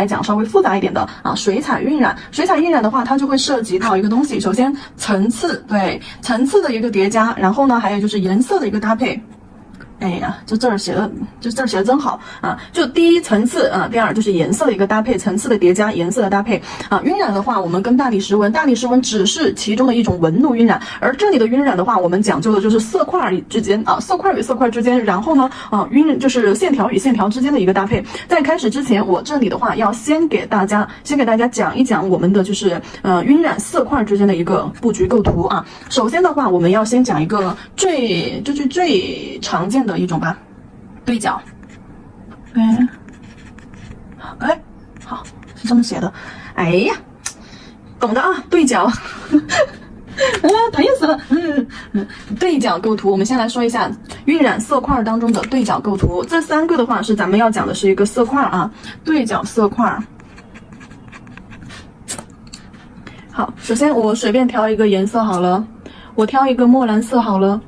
来讲稍微复杂一点的啊，水彩晕染。水彩晕染的话，它就会涉及到一个东西，首先层次，对，层次的一个叠加，然后呢，还有就是颜色的一个搭配。哎呀，这儿写的真好啊！就第一层次啊，第二就是颜色的一个搭配，层次的叠加，颜色的搭配啊。晕染的话，我们跟大理石纹只是其中的一种纹路晕染，而这里的晕染的话，我们讲究的就是色块之间啊，色块与色块之间，然后呢就是线条与线条之间的一个搭配。在开始之前，我这里的话要先给大家讲一讲我们的就是晕染色块之间的一个布局构图啊。首先的话，我们要先讲一个最常见的一种吧，对角。好，是这么写的。哎呀，懂的啊，对角。讨厌死了。对角构图，我们先来说一下晕染色块当中的对角构图。这三个的话是咱们要讲的是一个色块啊，对角色块。好，首先我随便挑一个颜色好了，我挑一个墨蓝色好了。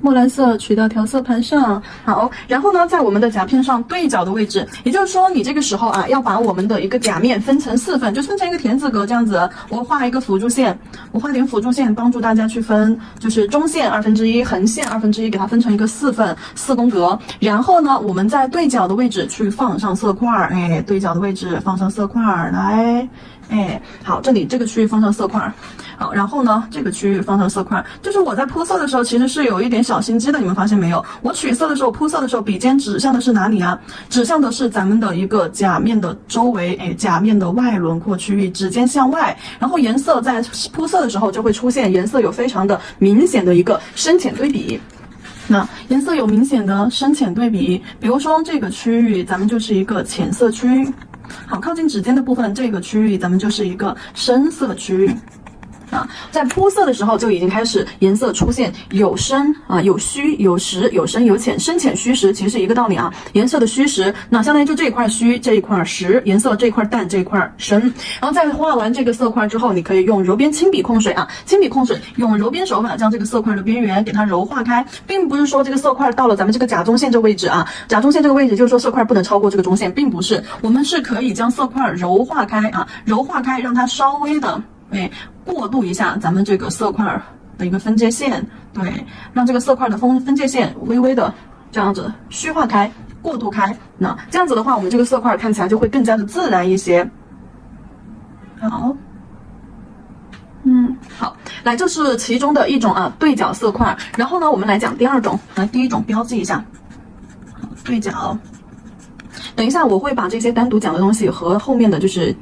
墨蓝色取到调色盘上，好，然后呢，在我们的甲片上对角的位置，也就是说，你这个时候啊，要把我们的一个甲面分成4份，就分成一个田字格这样子。我画一个辅助线，我画点辅助线，帮助大家去分，就是中线1/2，横线1/2，给它分成一个4份4宫格。然后呢，我们在对角的位置去放上色块，哎，对角的位置放上色块来。哎，好，这里这个区域放上色块，好，然后呢，这个区域放上色块，就是我在铺色的时候，其实是有一点小心机的，你们发现没有？我取色的时候，铺色的时候，笔尖指向的是哪里啊？指向的是咱们的一个甲面的周围，哎，甲面的外轮廓区域，指尖向外，然后颜色在铺色的时候就会出现颜色有非常的明显的一个深浅对比。那颜色有明显的深浅对比，比如说这个区域，咱们就是一个浅色区。好，靠近指尖的部分，这个区域咱们就是一个深色区域。在铺色的时候就已经开始颜色出现有深啊、有虚、有实、有深有浅，深浅虚实其实是一个道理啊。颜色的虚实，那相当于就这一块虚，这一块实，颜色这一块淡，这一块深。然后在画完这个色块之后，你可以用柔边轻笔控水啊，轻笔控水，用柔边手法将这个色块的边缘给它柔化开，并不是说这个色块到了咱们这个甲中线这个位置啊，甲中线这个位置就是说色块不能超过这个中线，并不是，我们是可以将色块柔化开啊，柔化开，让它稍微的过渡一下咱们这个色块的一个分界线，对，让这个色块的分界线微微的这样子虚化开、过渡开。那这样子的话，我们这个色块看起来就会更加的自然一些。好，好，来，这是其中的一种啊对角色块。然后呢，我们来讲第二种，来第一种标记一下，对角。等一下，我会把这些单独讲的东西和后面的就是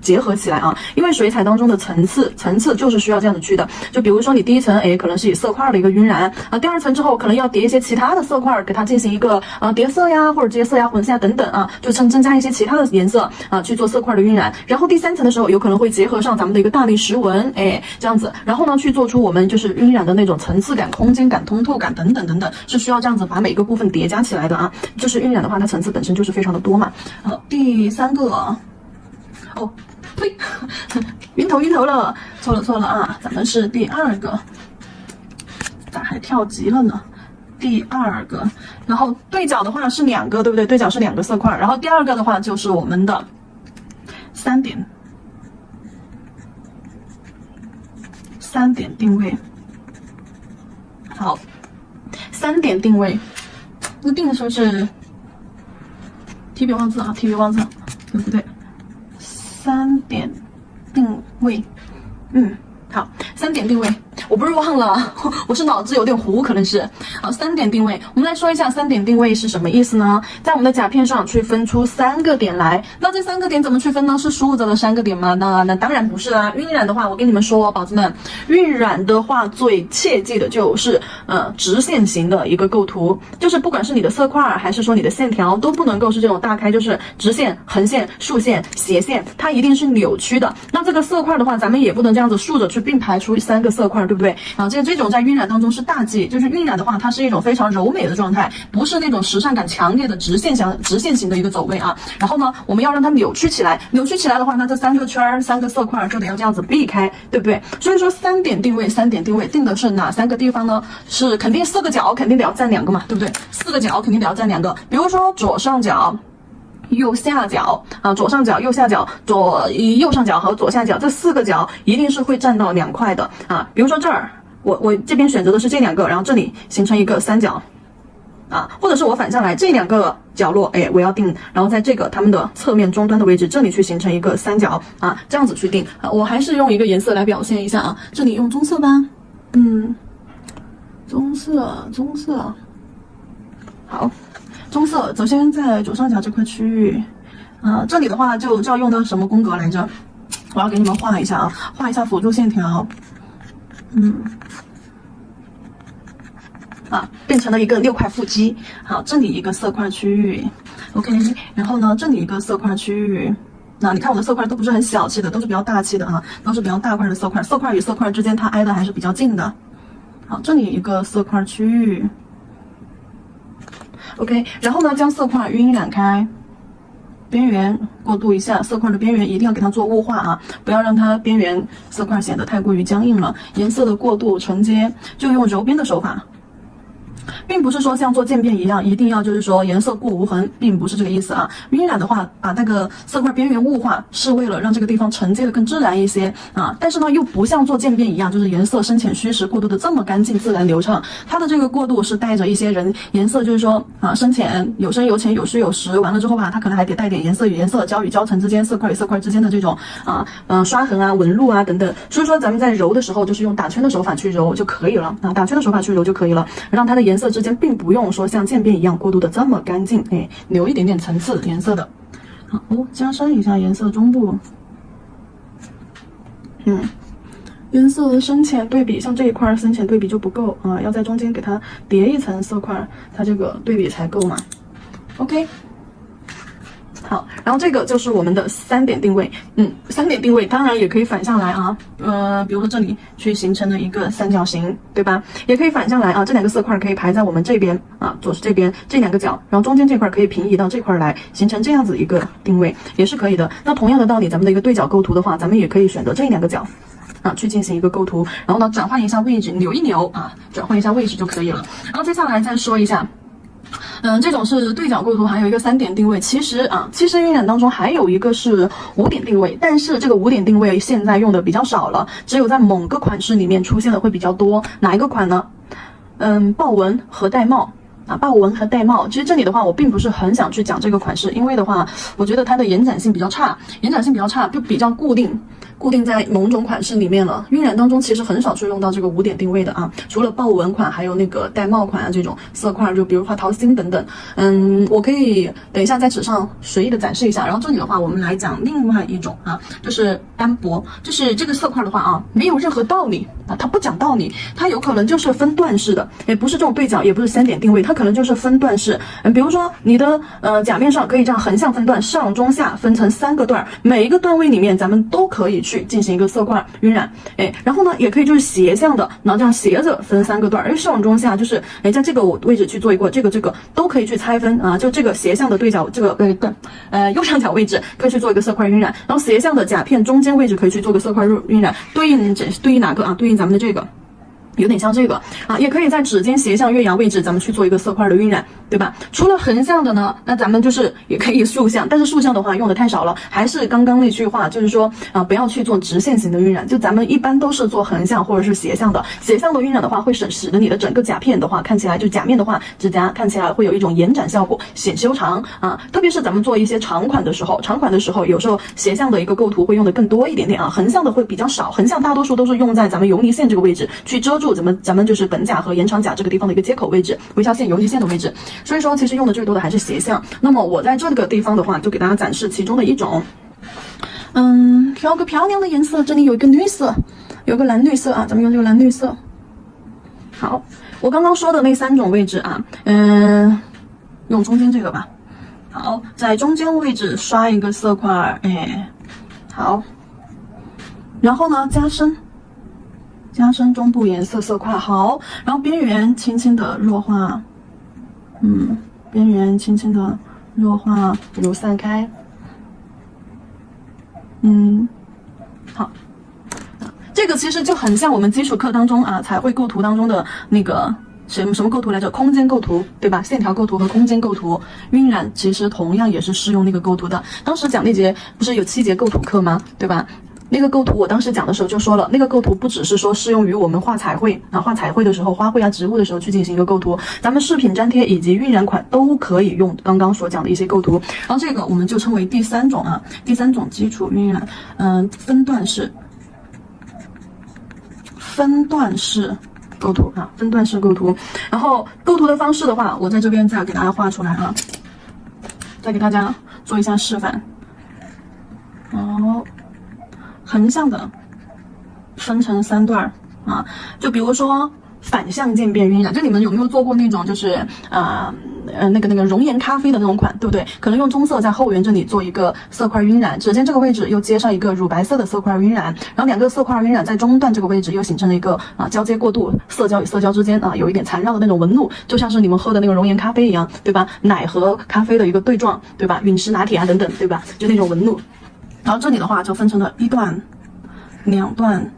结合起来啊，因为水彩当中的层次就是需要这样子去的。就比如说你第一层，可能是以色块的一个晕染啊，第二层之后可能要叠一些其他的色块，给它进行一个叠色呀，或者这些色呀、混色呀等等啊，就增加一些其他的颜色啊，去做色块的晕染。然后第三层的时候，有可能会结合上咱们的一个大理石纹，这样子，然后呢去做出我们就是晕染的那种层次感、空间感、通透感等等等等，是需要这样子把每个部分叠加起来的啊。就是晕染的话，它层次本身就是非常的多嘛。好，第三个，呸，晕头了，错了啊！咱们是第二个，咋还跳级了呢？第二个，然后对角的话是2个，对不对？对角是2个色块，然后第二个的话就是我们的3点定位。好，3点定位，那定的时候是提笔忘字啊，不对。3点定位，好，3点定位，我不是忘了，我是脑子有点糊，可能是。好，3点定位，我们来说一下3点定位是什么意思呢？在我们的甲片上去分出3个点来，那这3个点怎么去分呢？是竖着的3个点吗？那当然不是啦。晕染的话，我跟你们说，宝子们，晕染的话最切记的就是直线型的一个构图，就是不管是你的色块还是说你的线条，都不能够是这种大开，就是直线、横线、竖线、斜线，它一定是扭曲的。那这个色块的话，咱们也不能这样子竖着去并排出3个色块，对不对？啊，这种在晕染当中是大忌，就是晕染的话，它是一种非常柔美的状态，不是那种时尚感强烈的直线型的一个走位啊。然后呢，我们要让它扭曲起来，扭曲起来的话，那这3个圈、3个色块就得要这样子避开，对不对？所以说3点定位定的是哪3个地方呢？是肯定4个角肯定得要占2个嘛，对不对？4个角肯定得要占2个，比如说左上角。右下角啊，左上角、右下角、右上角和左下角这4个角一定是会占到2块的啊。比如说这儿，我这边选择的是这2个，然后这里形成一个三角啊，或者是我反向来这2个角落，哎，我要定，然后在这个它们的侧面终端的位置，这里去形成一个三角啊，这样子去定啊。我还是用一个颜色来表现一下啊，这里用棕色吧，棕色，好。棕色，首先在左上角这块区域，这里的话就要用到什么宫格来着？我要给你们画一下啊，画一下辅助线条，变成了一个6块腹肌。好，这里一个色块区域 ，OK， 然后呢，这里一个色块区域。那你看我的色块都不是很小气的，都是比较大气的啊，都是比较大块的色块，色块与色块之间它挨的还是比较近的。好，这里一个色块区域。OK， 然后呢，将色块晕染开，边缘过渡一下，色块的边缘一定要给它做雾化啊，不要让它边缘色块显得太过于僵硬了。颜色的过渡承接就用揉边的手法，并不是说像做渐变一样，一定要就是说颜色过无痕，并不是这个意思啊。晕染的话，把那个色块边缘雾化，是为了让这个地方承接的更自然一些啊。但是呢，又不像做渐变一样，就是颜色深浅虚实过渡的这么干净、自然流畅。它的这个过渡是带着一些颜色，就是说深浅有深有浅，有虚有实。完了之后吧，它可能还得带点颜色与颜色、胶与胶层之间、色块与色块之间的这种刷痕啊、纹路啊等等。所以说咱们在揉的时候，就是用打圈的手法去揉就可以了啊，打圈的手法去揉就可以了，让它的颜色之间并不用说像渐变一样过渡的这么干净，哎，留一点点层次颜色的。好，加深一下颜色中部。颜色的深浅对比，像这一块深浅对比就不够啊，要在中间给它叠一层色块，它这个对比才够嘛。OK。好，然后这个就是我们的3点定位，3点定位当然也可以反向来啊，比如说这里去形成了一个三角形，对吧？也可以反向来啊，这2个色块可以排在我们这边啊，左是这边这2个角，然后中间这块可以平移到这块来，形成这样子一个定位，也是可以的。那同样的道理，咱们的一个对角构图的话，咱们也可以选择这2个角啊，去进行一个构图，然后呢转换一下位置，扭一扭啊，转换一下位置就可以了。然后接下来再说一下。这种是对角构图，还有一个3点定位。其实晕染当中还有一个是5点定位，但是这个5点定位现在用的比较少了，只有在某个款式里面出现的会比较多。哪一个款呢？豹纹和玳瑁。豹纹和玳瑁，其实这里的话，我并不是很想去讲这个款式，因为的话，我觉得它的延展性比较差，就比较固定在某种款式里面了。晕染当中其实很少去用到这个5点定位的啊，除了豹纹款，还有那个玳瑁款啊这种色块，就比如花桃心等等。我可以等一下在纸上随意的展示一下。然后这里的话，我们来讲另外一种啊，就是单薄，就是这个色块的话啊，没有任何道理啊，它不讲道理，它有可能就是分段式的，也不是这种对角，也不是3点定位，它可能就是分段式。比如说你的甲面上可以这样横向分段，上中下分成3个段，每一个段位里面咱们都可以去进行一个色块晕染，然后呢也可以就是斜向的，然后这样斜着分3个段，而上中下就是在这个位置去做一个这个都可以去拆分啊，就这个斜向的对角这个右上角位置可以去做一个色块晕染，然后斜向的甲片中间位置可以去做个色块晕染，对应哪个啊？对应咱们的这个。有点像这个啊，也可以在指尖斜向月牙位置，咱们去做一个色块的晕染，对吧？除了横向的呢，那咱们就是也可以竖向，但是竖向的话用的太少了，还是刚刚那句话，就是说不要去做直线型的晕染，就咱们一般都是做横向或者是斜向的。斜向的晕染的话，会使得你的整个甲片的话看起来，就甲面的话，指甲看起来会有一种延展效果，显修长啊。特别是咱们做一些长款的时候，有时候斜向的一个构图会用的更多一点点啊，横向的会比较少，横向大多数都是用在咱们游离线这个位置去遮住咱们就是本甲和延长甲这个地方的一个接口位置，微笑线、游离线的位置。所以说，其实用的最多的还是斜向。那么我在这个地方的话，就给大家展示其中的一种。挑个漂亮的颜色，这里有一个绿色，有个蓝绿色啊，咱们用这个蓝绿色。好，我刚刚说的那3种位置啊，用中间这个吧。好，在中间位置刷一个色块，好，然后呢加深中部颜色色块，好，然后边缘轻轻的弱化，边缘轻轻的弱化，揉散开，好，这个其实就很像我们基础课当中啊彩绘构图当中的那个什么构图来着？空间构图，对吧？线条构图和空间构图，晕染其实同样也是适用那个构图的。当时讲那节不是有7节构图课吗？对吧？那个构图我当时讲的时候就说了，那个构图不只是说适用于我们画彩绘啊，画彩绘的时候，花卉啊、植物的时候去进行一个构图，咱们饰品粘贴以及晕染款都可以用刚刚所讲的一些构图。然后这个我们就称为第3种啊，第3种基础晕染，分段式构图啊，分段式构图。然后构图的方式的话，我在这边再给大家画出来啊，再给大家做一下示范。横向的分成3段啊，就比如说反向渐变晕染，就你们有没有做过那种就是那个熔岩咖啡的那种款，对不对？可能用棕色在后缘这里做一个色块晕染，指尖这个位置又接上一个乳白色的色块晕染，然后2个色块晕染在中段这个位置又形成了一个交接过渡，色胶与色胶之间有一点缠绕的那种纹路，就像是你们喝的那个熔岩咖啡一样，对吧？奶和咖啡的一个对撞，对吧？陨石拿铁啊等等，对吧？就那种纹路。然后这里的话就分成了1段、2段、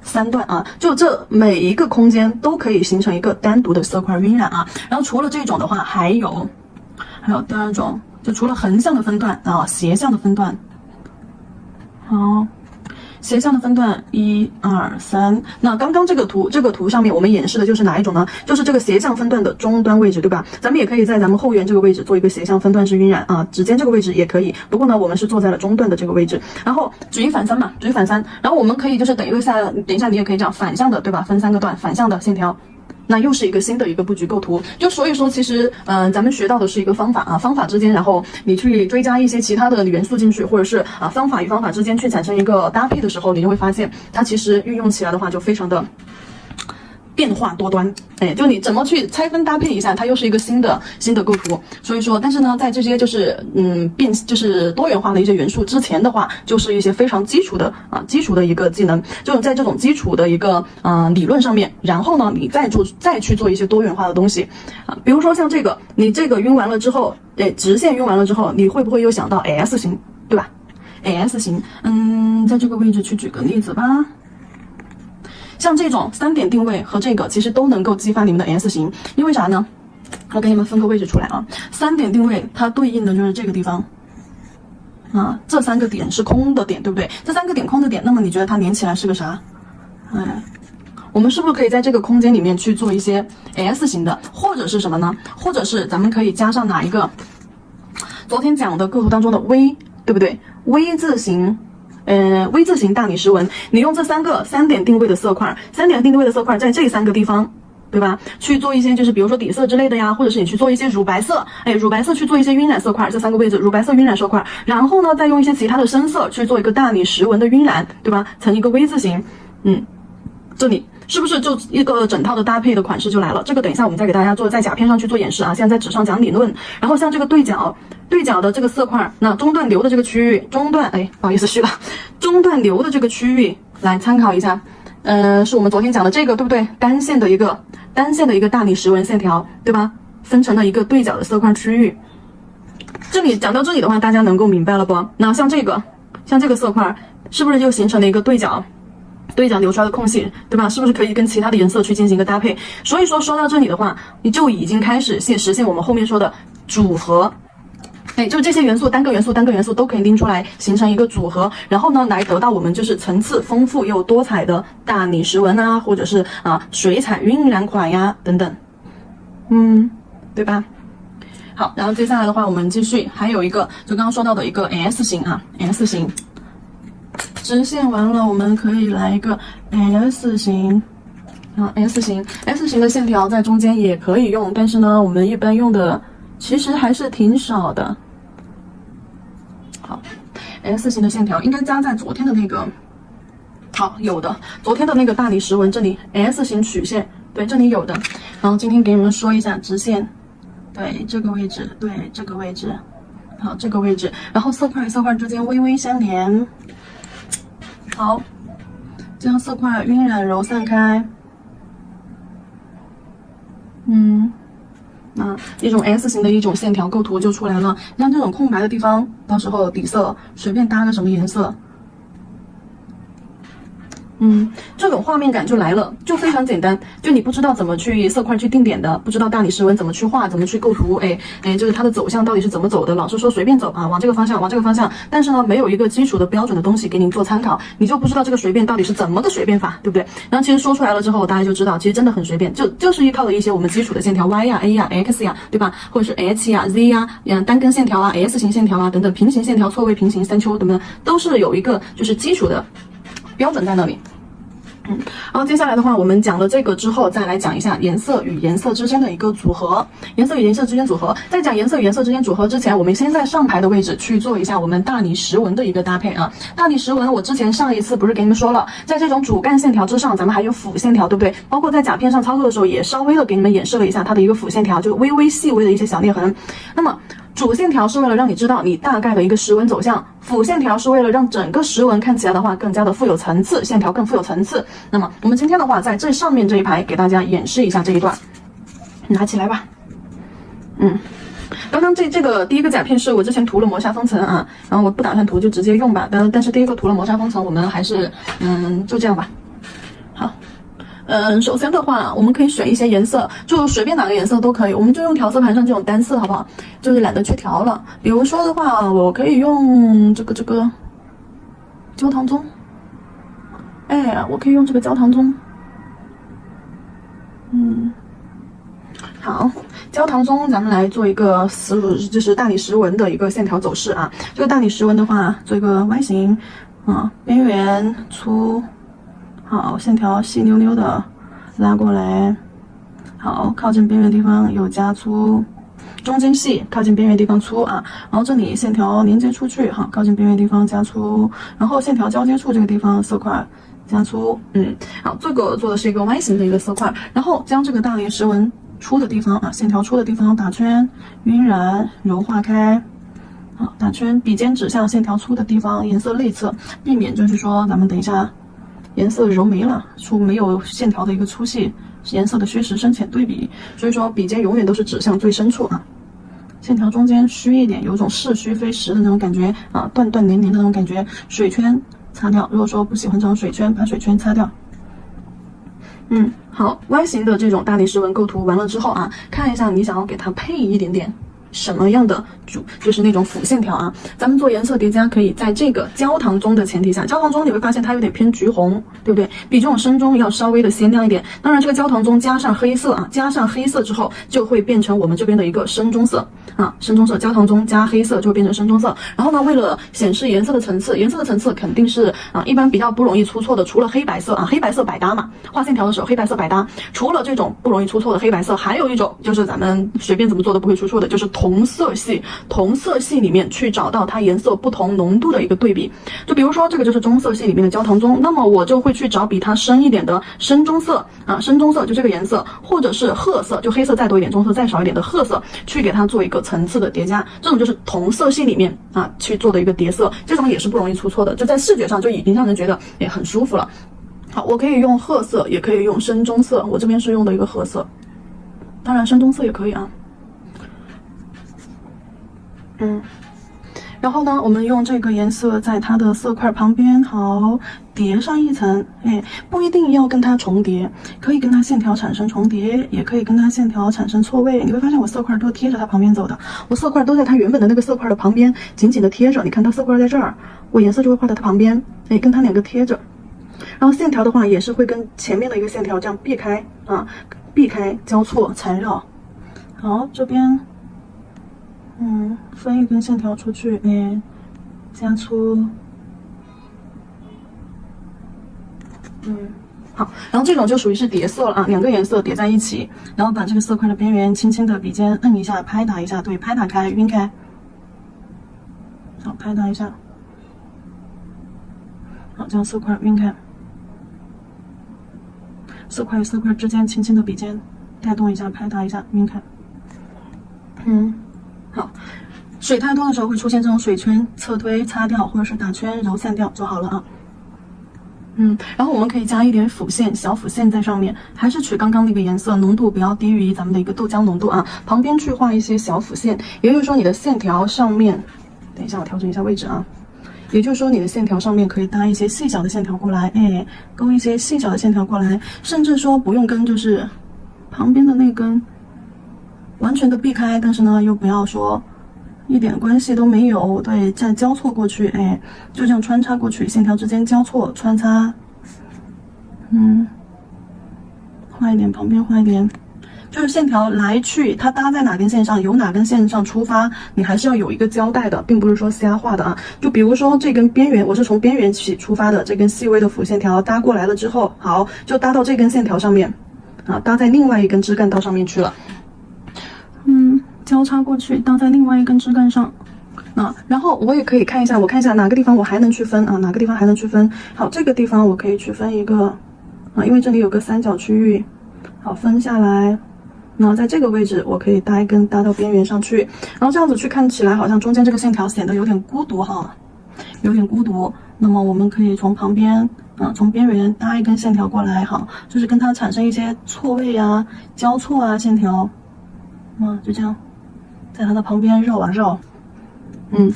3段啊，就这每一个空间都可以形成一个单独的色块晕染啊。然后除了这种的话，还有第2种，就除了横向的分段啊，斜向的分段。好，斜向的分段1、2、3。那刚刚这个图上面我们演示的就是哪一种呢？就是这个斜向分段的中端位置，对吧？咱们也可以在咱们后缘这个位置做一个斜向分段式晕染啊，指尖这个位置也可以。不过呢，我们是坐在了中段的这个位置。然后举一反三嘛，举一反三。然后我们可以就是等一下你也可以这样反向的，对吧？分3个段，反向的线条。那又是一个新的一个布局构图，就所以说其实咱们学到的是一个方法啊，方法之间，然后你去追加一些其他的元素进去，或者是方法与方法之间去产生一个搭配的时候，你就会发现它其实运用起来的话就非常的变化多端，就你怎么去拆分搭配一下，它又是一个新的构图。所以说，但是呢，在这些就是就是多元化的一些元素之前的话，就是一些非常基础的一个技能，就是在这种基础的一个理论上面，然后呢，你再去做一些多元化的东西啊，比如说像这个，你这个晕完了之后，直线晕完了之后，你会不会又想到 S 型，对吧 ？S 型，在这个位置去举个例子吧。像这种3点定位和这个其实都能够激发你们的 S 型，因为啥呢？我给你们分个位置出来啊。3点定位它对应的就是这个地方啊，这3个点是空的点，对不对？这3个点空的点，那么你觉得它连起来是个啥？我们是不是可以在这个空间里面去做一些 S 型的，或者是什么呢？或者是咱们可以加上哪一个？昨天讲的构图当中的 V， 对不对？V 字形。V 字形大理石纹，你用这3点定位的色块，3点定位的色块在这3个地方，对吧？去做一些就是比如说底色之类的呀，或者是你去做一些乳白色，乳白色去做一些晕染色块，这3个位置乳白色晕染色块，然后呢再用一些其他的深色去做一个大理石纹的晕染，对吧？成一个 V 字形，这里是不是就一个整套的搭配的款式就来了？这个等一下我们再给大家在甲片上去做演示啊，现在在纸上讲理论。然后像这个对角的这个色块，那中段流的这个区域，不好意思虚了，中段流的这个区域来参考一下，是我们昨天讲的这个，对不对？单线的一个大理石纹线条，对吧？分成了一个对角的色块区域。这里讲到这里的话，大家能够明白了不？那像这个色块，是不是就形成了一个对角留出来的空隙，对吧？是不是可以跟其他的颜色去进行一个搭配？所以说到这里的话，你就已经开始实现我们后面说的组合。就这些元素单个元素都可以拎出来形成一个组合，然后呢来得到我们就是层次丰富又多彩的大理石纹啊，或者是水彩晕染款呀等等，对吧？好，然后接下来的话我们继续，还有一个就刚刚说到的一个 S 型啊 ，S 型。直线完了，我们可以来一个 S 型，S 型的线条在中间也可以用，但是呢，我们一般用的其实还是挺少的。好 ，S 型的线条应该加在昨天的那个，好，有的，昨天的那个大理石纹这里 S 型曲线，对，这里有的。然后今天给你们说一下直线，对这个位置，对这个位置，好这个位置，然后色块与色块之间微微相连。好，将色块晕染揉散开。一种 S 型的一种线条构图就出来了。像这种空白的地方，到时候底色随便搭个什么颜色，这种画面感就来了，就非常简单，就你不知道怎么去色块去定点的，不知道大理石纹怎么去画，怎么去构图，就是它的走向到底是怎么走的。老师说随便走啊，往这个方向，往这个方向，但是呢，没有一个基础的标准的东西给您做参考，你就不知道这个随便到底是怎么个随便法，对不对？然后其实说出来了之后，大家就知道，其实真的很随便，就是依靠了一些我们基础的线条 Y 呀、A 呀、X 呀，对吧？或者是 H 呀、Z 呀，单根线条啊、S 型线条啊等等，平行线条、错位平行、三丘等等，都是有一个就是基础的标准在那里。然后接下来的话，我们讲了这个之后，再来讲一下颜色与颜色之间的一个组合。颜色与颜色之间组合，在讲颜色与颜色之间组合之前，我们先在上排的位置去做一下我们大理石纹的一个搭配啊。大理石纹，我之前上一次不是给你们说了，在这种主干线条之上，咱们还有辅线条，对不对？包括在甲片上操作的时候，也稍微的给你们演示了一下它的一个辅线条，就微微细微的一些小裂痕。那么主线条是为了让你知道你大概的一个石纹走向，辅线条是为了让整个石纹看起来的话更加的富有层次，线条更富有层次。那么我们今天的话，在最上面这一排给大家演示一下这一段，拿起来吧。刚刚这个第一个甲片是我之前涂了磨砂封层啊，然后我不打算涂就直接用吧，但是第一个涂了磨砂封层，我们还是就这样吧。好。首先的话，我们可以选一些颜色，就随便哪个颜色都可以，我们就用调色盘上这种单色，好不好？就是懒得去调了。比如说的话，我可以用这个焦糖棕，我可以用这个焦糖棕，好，焦糖棕，咱们来做一个就是大理石纹的一个线条走势啊。这个大理石纹的话，做一个 Y 型，边缘粗。好，线条细溜溜的拉过来，好，靠近边缘地方有加粗，中间细，靠近边缘地方粗啊，然后这里线条连接出去，好，靠近边缘地方加粗，然后线条交接处这个地方色块加粗，好，这个做的是一个 Y 型的一个色块，然后将这个大理石纹出的地方啊，线条出的地方打圈，晕染，柔化开。好，打圈，笔尖指向线条粗的地方，颜色内侧，避免就是说咱们等一下。颜色揉没了，出没有线条的一个粗细，颜色的虚实深浅对比，所以说笔尖永远都是指向最深处啊。线条中间虚一点，有种是虚非实的那种感觉啊，断断连连的那种感觉。水圈擦掉，如果说不喜欢这种水圈，把水圈擦掉。好 ，Y 型的这种大理石纹构图完了之后啊，看一下你想要给它配一点点。什么样的就是那种辅线条啊？咱们做颜色叠加可以在这个焦糖棕的前提下，焦糖棕你会发现它有点偏橘红，对不对？比这种深棕要稍微的鲜亮一点。当然，这个焦糖棕加上黑色啊，加上黑色之后就会变成我们这边的一个深棕色啊，深棕色，焦糖棕加黑色就会变成深棕色。然后呢，为了显示颜色的层次，颜色的层次肯定是一般比较不容易出错的，除了黑白色啊，黑白色百搭嘛，画线条的时候黑白色百搭。除了这种不容易出错的黑白色，还有一种就是咱们随便怎么做都不会出错的，就是同色系，同色系里面去找到它颜色不同浓度的一个对比。就比如说这个就是棕色系里面的焦糖棕，那么我就会去找比它深一点的深棕色啊，深棕色就这个颜色，或者是褐色，就黑色再多一点，棕色再少一点的褐色，去给它做一个层次的叠加。这种就是同色系里面啊去做的一个叠色，这种也是不容易出错的，就在视觉上就已经让人觉得也很舒服了。好，我可以用褐色，也可以用深棕色，我这边是用的一个褐色，当然深棕色也可以啊。然后呢，我们用这个颜色在它的色块旁边，好，叠上一层，不一定要跟它重叠，可以跟它线条产生重叠，也可以跟它线条产生错位。你会发现我色块都贴着它旁边走的，我色块都在它原本的那个色块的旁边紧紧的贴着。你看它色块在这儿，我颜色就会画在它旁边，跟它两个贴着。然后线条的话也是会跟前面的一个线条这样避开啊，避开交错缠绕。好，这边分一根线条出去，加粗，好，然后这种就属于是叠色了啊，两个颜色叠在一起，然后把这个色块的边缘轻轻的笔尖摁一下，拍打一下，对，拍打开，晕开，好，拍打一下，好，将色块晕开，色块与色块之间轻轻的笔尖带动一下，拍打一下，晕开，好，水太多的时候会出现这种水圈，侧推擦掉，或者是打圈揉散掉就好了啊。然后我们可以加一点辅线，小辅线在上面，还是取刚刚那个颜色，浓度不要低于咱们的一个豆浆浓度啊。旁边去画一些小辅线，也就是说你的线条上面，等一下我调整一下位置啊。也也就是说你的线条上面可以搭一些细小的线条过来，哎，勾一些细小的线条过来，甚至说不用跟就是旁边的那根完全的避开，但是呢又不要说一点关系都没有，对，再交错过去，哎，就这样穿插过去，线条之间交错穿插，画一点，旁边画一点，就是线条来去，它搭在哪根线上，由哪根线上出发，你还是要有一个交代的，并不是说瞎画的啊。就比如说这根边缘，我是从边缘起出发的，这根细微的辅线条搭过来了之后，好，就搭到这根线条上面，啊，搭在另外一根枝干道上面去了。交叉过去，搭在另外一根枝干上。然后我也可以看一下，我看一下哪个地方我还能区分啊，哪个地方还能区分。好，这个地方我可以区分一个啊，因为这里有个三角区域，好，分下来。然后在这个位置，我可以搭一根搭到边缘上去，然后这样子去看起来好像中间这个线条显得有点孤独哈，有点孤独。那么我们可以从旁边从边缘搭一根线条过来，好，就是跟它产生一些错位啊、交错啊线条，就这样。在它的旁边绕啊绕，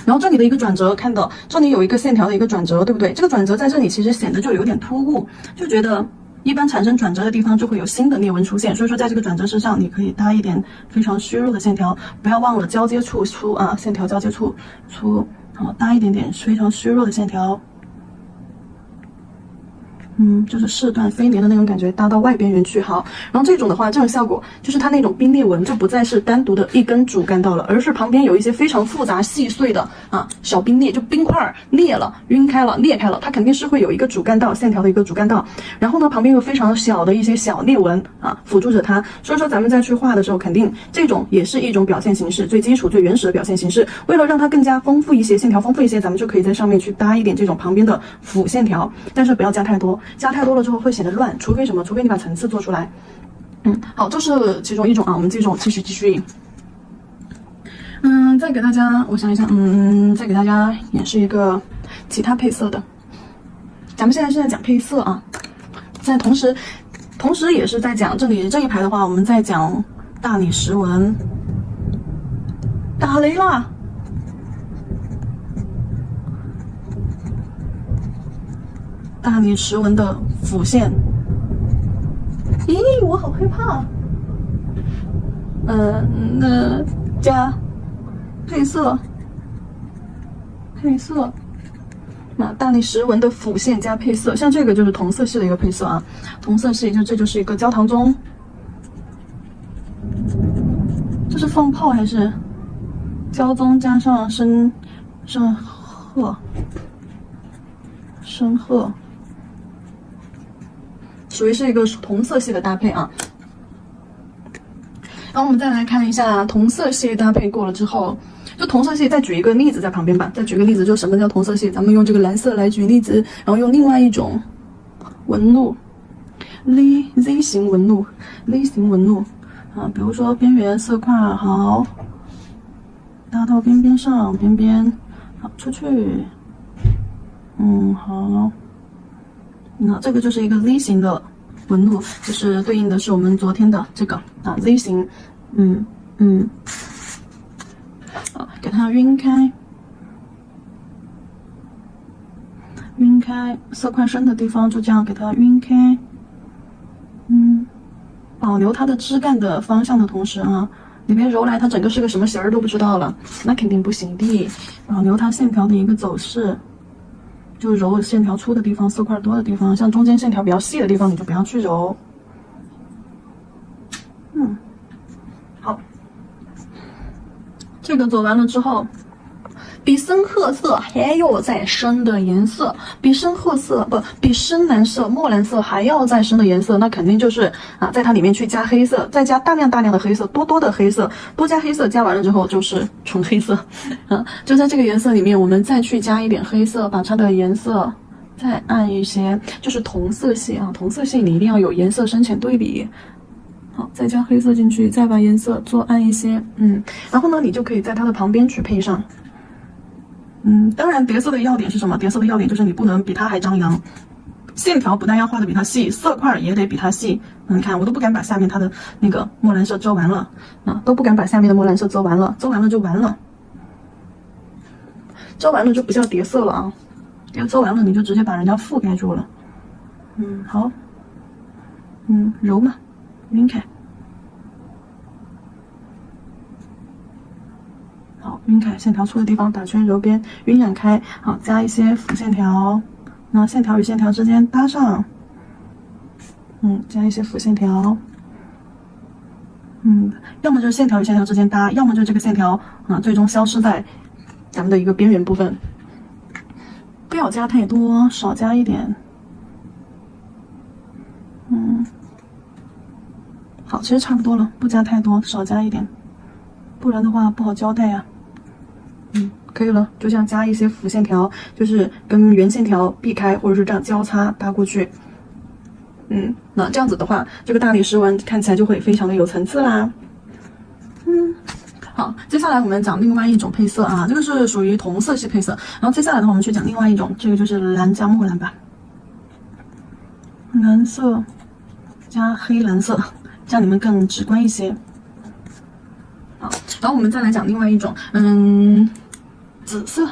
然后这里的一个转折，看到这里有一个线条的一个转折，对不对？这个转折在这里其实显得就有点突兀，就觉得一般产生转折的地方就会有新的裂纹出现，所以说在这个转折之上，你可以搭一点非常虚弱的线条，不要忘了交接处粗啊，线条交接处粗，好，搭一点点非常虚弱的线条。就是饰断飞廉的那种感觉，搭到外边缘去。好，然后这种的话，这种效果就是它那种冰裂纹就不再是单独的一根主干道了，而是旁边有一些非常复杂细碎的小冰裂，就冰块裂了、晕开了、裂开了，它肯定是会有一个主干道线条的一个主干道，然后呢旁边有非常小的一些小裂纹辅助着它，所以说咱们再去画的时候，肯定这种也是一种表现形式，最基础、最原始的表现形式。为了让它更加丰富一些，线条丰富一些，咱们就可以在上面去搭一点这种旁边的辅线条，但是不要加太多。加太多了之后会显得乱，除非什么？除非你把层次做出来。好，这是其中一种啊，我们继续。再给大家，我想一想，再给大家演示一个其他配色的。咱们现在是在讲配色啊，在同时也是在讲这里这一排的话，我们在讲大理石纹。打雷啦！大理石纹的辅线，咦，我好害怕。那加配色，大理石纹的辅线加配色，像这个就是同色系的一个配色啊，同色系这就是一个焦糖棕，这是放炮还是焦棕加上深褐。属于是一个同色系的搭配啊，然后我们再来看一下同色系搭配过了之后，就同色系再举一个例子在旁边吧，再举个例子，就什么叫同色系？咱们用这个蓝色来举例子，然后用另外一种纹路 Z 型纹路比如说边缘色块，好，搭到边边上，好，出去，好。那这个就是一个 Z 型的纹路，就是对应的是我们昨天的这个Z 型，好，给它晕开，色块深的地方就这样给它晕开，保留它的枝干的方向的同时里面揉来它整个是个什么形儿都不知道了，那肯定不行的，保留它线条的一个走势。就揉线条粗的地方，色块多的地方，像中间线条比较细的地方，你就不要去揉。好，这个做完了之后，比深褐色还要再深的颜色，比深蓝色、墨蓝色还要再深的颜色，那肯定就是在它里面去加黑色，再加大量的黑色，多的黑色，多加黑色，加完了之后就是纯黑色，就在这个颜色里面，我们再去加一点黑色，把它的颜色再暗一些，就是同色系同色系你一定要有颜色深浅对比。好，再加黑色进去，再把颜色做暗一些，然后呢，你就可以在它的旁边去配上。当然叠色的要点是什么？叠色的要点就是你不能比它还张扬，线条不但要画的比它细，色块也得比它细。你看我都不敢把下面它的那个墨蓝色遮完了都不敢把下面的墨蓝色遮完了，遮完了就完了，遮完了就不叫叠色了这个做完了你就直接把人家覆盖住了。好，揉嘛，晕开。好，晕开，线条粗的地方打圈揉边，晕染开。好，加一些辅线条，那线条与线条之间搭上。加一些辅线条。要么就是线条与线条之间搭，要么就是这个线条最终消失在咱们的一个边缘部分。不要加太多，少加一点。好，其实差不多了，不加太多，少加一点，不然的话不好交代呀。可以了，就像加一些辅线条，就是跟圆线条避开，或者是这样交叉搭过去。那这样子的话，这个大理石纹看起来就会非常的有层次啦。好，接下来我们讲另外一种配色啊，这个是属于同色系配色。然后接下来的话，我们去讲另外一种，这个就是蓝加墨蓝吧。蓝色加黑蓝色，这样你们更直观一些。好，然后我们再来讲另外一种，紫色。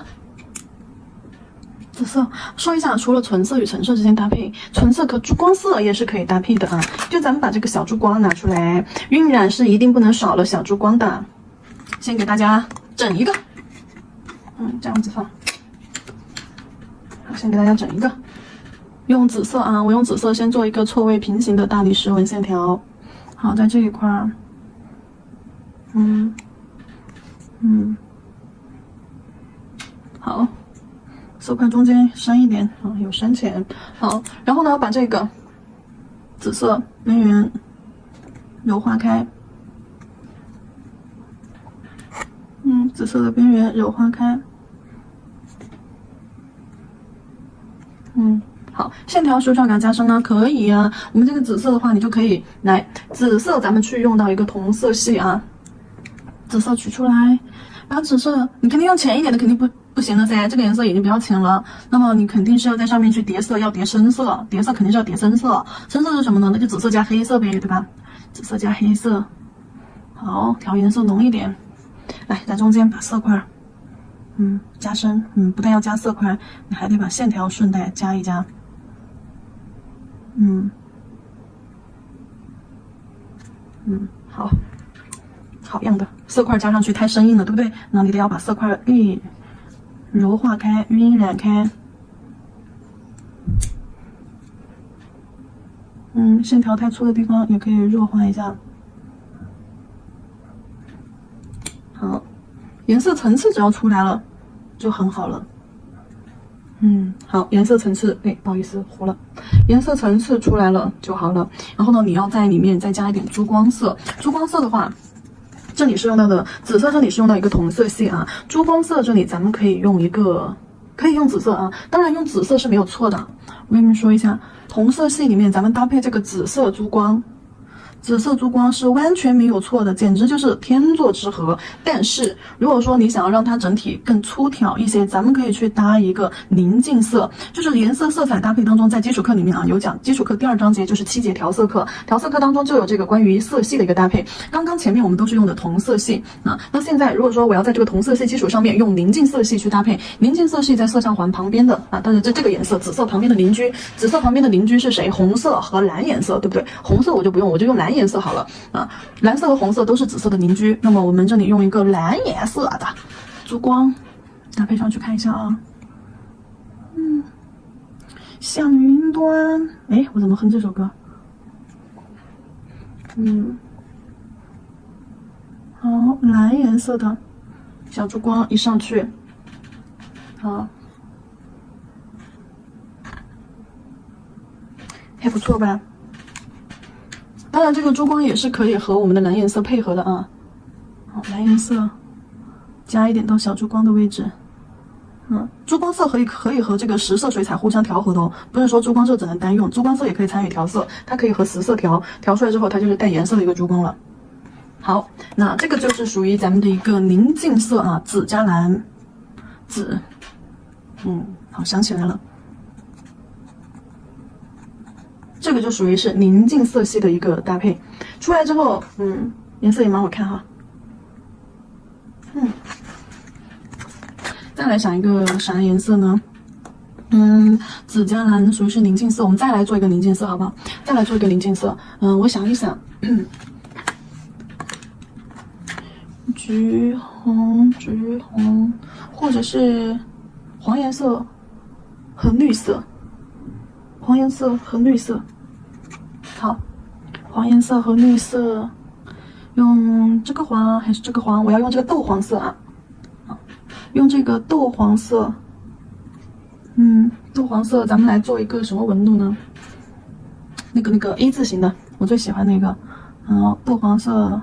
紫色说一下，除了纯色与橙色之间搭配，纯色和珠光色也是可以搭配的啊。就咱们把这个小珠光拿出来，晕染是一定不能少了小珠光的。先给大家整一个，这样子放。好，先给大家整一个，用紫色啊，我用紫色先做一个错位平行的大理石纹线条。好，在这一块儿，好。色块中间深一点有深浅。好，然后呢，把这个紫色边缘柔化开。紫色的边缘柔化开。好，线条是不是要给它加深呢？可以啊。我们这个紫色的话，你就可以来紫色，咱们去用到一个同色系啊。紫色取出来，把紫色你肯定用浅一点的，肯定不行了噻，这个颜色已经比较浅了，那么你肯定是要在上面去叠色，要叠深色，叠色肯定是要叠深色。深色是什么呢？那就紫色加黑色呗，对吧？紫色加黑色。好，调颜色浓一点。来，在中间把色块加深。不但要加色块，你还得把线条顺带加一加。好样的，色块加上去太生硬了，对不对？那你得要把色块柔化开，晕染开。线条太粗的地方也可以弱化一下。好，颜色层次只要出来了就很好了。好，颜色层次，不好意思，糊了。颜色层次出来了就好了。然后呢，你要在里面再加一点珠光色。珠光色的话，这里是用到的紫色，这里是用到一个同色系啊。珠光色这里咱们可以用紫色啊，当然用紫色是没有错的。我跟你们说一下，同色系里面咱们搭配这个紫色珠光。紫色珠光是完全没有错的，简直就是天作之合。但是如果说你想要让它整体更粗挑一些，咱们可以去搭一个宁静色，就是颜色色彩搭配当中，在基础课里面有讲，基础课第2章节就是7节调色课，调色课当中就有这个关于色系的一个搭配。刚刚前面我们都是用的同色系那现在如果说我要在这个同色系基础上面用宁静色系去搭配，宁静色系在色相环旁边的但是这个颜色紫色旁边的邻居，紫色旁边的邻居是谁？红色和蓝颜色，对不对？红色我就不用，我就用蓝颜色好了蓝色和红色都是紫色的邻居，那么我们这里用一个蓝颜色的珠光搭配上去看一下啊。像云端，我怎么哼这首歌？好，蓝颜色的小珠光一上去，好，还不错吧？当然，这个珠光也是可以和我们的蓝颜色配合的啊。好，蓝颜色加一点到小珠光的位置。珠光色可以和这个实色水彩互相调和的哦，不是说珠光色只能单用，珠光色也可以参与调色，它可以和实色调出来之后，它就是带颜色的一个珠光了。好，那这个就是属于咱们的一个宁静色啊，紫加蓝，紫，好，想起来了。这个就属于是宁静色系的一个搭配，出来之后，颜色也蛮好看哈。再来想一个啥颜色呢？紫加蓝属于是宁静色，我们再来做一个宁静色，好不好？再来做一个宁静色。我想一想，橘红，或者是黄颜色和绿色，黄颜色和绿色。好，黄颜色和绿色，用这个黄还是这个黄？我要用这个豆黄色啊。用这个豆黄色。豆黄色，咱们来做一个什么纹路呢？那个 A 字形的，我最喜欢那个。豆黄色。